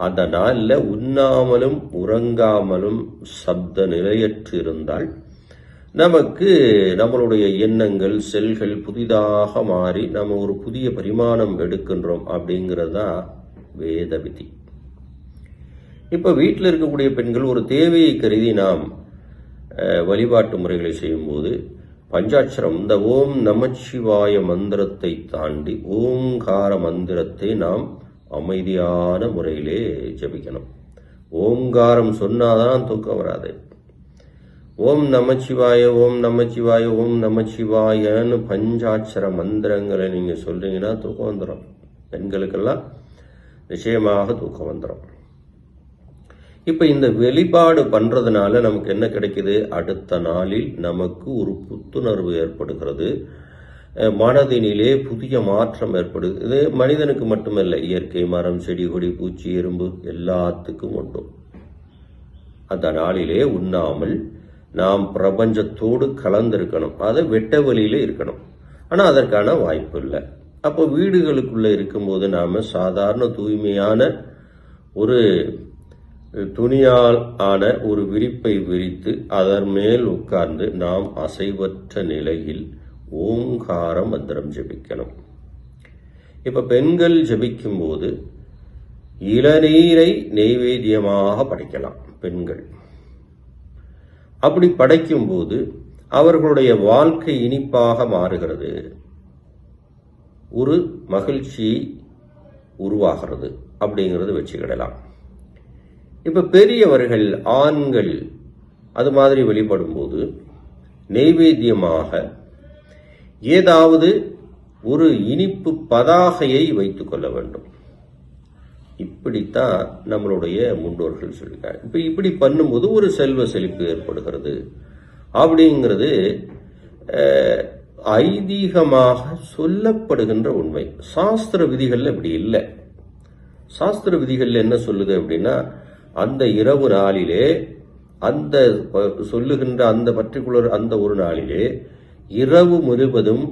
அந்த நாளில் உண்ணாமலும் உறங்காமலும் சப்த நிலையற்று இருந்தால் நமக்கு நம்மளுடைய எண்ணங்கள் செல்கள் புதிதாக மாறி நம்ம ஒரு புதிய பரிமாணம் எடுக்கின்றோம் அப்படிங்கிறதா வேத விதி. இப்போ வீட்டில் இருக்கக்கூடிய பெண்கள் ஒரு தேவையை கருதி நாம் வழிபாட்டு முறைகளை செய்யும்போது பஞ்சாட்சரம் இந்த ஓம் நமச்சிவாய மந்திரத்தை தாண்டி ஓங்கார மந்திரத்தை நாம் அமைதியான முறையிலே ஜபிக்கணும். ஓங்காரம் சொன்னாதான் தூக்கம் வராது. ஓம் நமச்சிவாய ஓம் நமச்சிவாய ஓம் நமச்சிவாயன்னு பஞ்சாட்சர மந்திரங்களை நீங்கள் சொல்றீங்கன்னா தூக்கம் வந்துடும். பெண்களுக்கெல்லாம் நிச்சயமாக தூக்கம் வந்துடும். இப்போ இந்த வெளிப்பாடு பண்றதுனால நமக்கு என்ன கிடைக்குது? அடுத்த நாளில் நமக்கு ஒரு புத்துணர்வு ஏற்படுகிறது. மனதினிலே புதிய மாற்றம் ஏற்படுது. இது மனிதனுக்கு மட்டுமல்ல, இயற்கை, மரம், செடி, கொடி, பூச்சி, எறும்பு எல்லாத்துக்கும் உண்டு. அந்த நாளிலே உண்ணாமல் நாம் பிரபஞ்சத்தோடு கலந்திருக்கணும். அதை வெட்ட வழியில இருக்கணும். ஆனால் அதற்கான வாய்ப்பு இல்லை. அப்போ வீடுகளுக்குள்ள இருக்கும்போது நாம சாதாரண தூய்மையான ஒரு துணியால் ஆன ஒரு விரிப்பை விரித்து அதன் மேல் உட்கார்ந்து நாம் அசைவற்ற நிலையில் ஓங்கார மந்திரம் ஜபிக்கணும். இப்ப பெண்கள் ஜபிக்கும் போது இளநீரை நெய்வேத்தியமாக படைக்கலாம். பெண்கள் அப்படி படைக்கும் போது அவர்களுடைய வாழ்க்கை இனிப்பாக மாறுகிறது. ஒரு மகிழ்ச்சி உருவாகிறது அப்படிங்கிறது வச்சுக்கிடலாம். இப்ப பெரியவர்கள், ஆண்கள் அது மாதிரி வெளிப்படும் போது நெய்வேத்தியமாக ஏதாவது ஒரு இனிப்பு பதாகையை வைத்துக் கொள்ள வேண்டும். இப்படித்தான் நம்மளுடைய முன்னோர்கள் சொல்லிட்டாங்க. இப்ப இப்படி பண்ணும்போது ஒரு செல்வ செழிப்பு ஏற்படுகிறது அப்படிங்கிறது ஐதீகமாக சொல்லப்படுகின்ற உண்மை. சாஸ்திர விதிகள்ல இப்படி இல்லை. சாஸ்திர விதிகள்ல என்ன சொல்லுது அப்படின்னா, அந்த இரவு நாளிலே அந்த சொல்லுகின்ற அந்த பர்டிகுலர் அந்த ஒரு நாளிலே இரவு முழுவதும்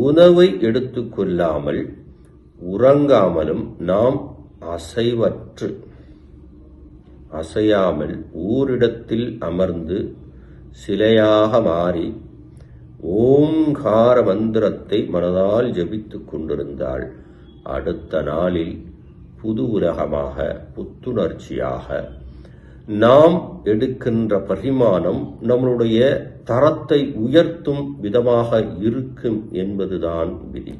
உணவை எடுத்துக்கொள்ளாமல் உறங்காமலும் நாம் அசையாமல் ஓரிடத்தில் அமர்ந்து சிலையாக மாறி ஓங்கார மந்திரத்தை மனதால் ஜபித்துக் கொண்டிருந்தால் அடுத்த நாளில் புது உலகமாக, புத்துணர்ச்சியாக நாம் எடுக்கின்ற பரிமாணம் நம்மளுடைய தரத்தை உயர்த்தும் விதமாக இருக்கும் என்பதுதான் விதி.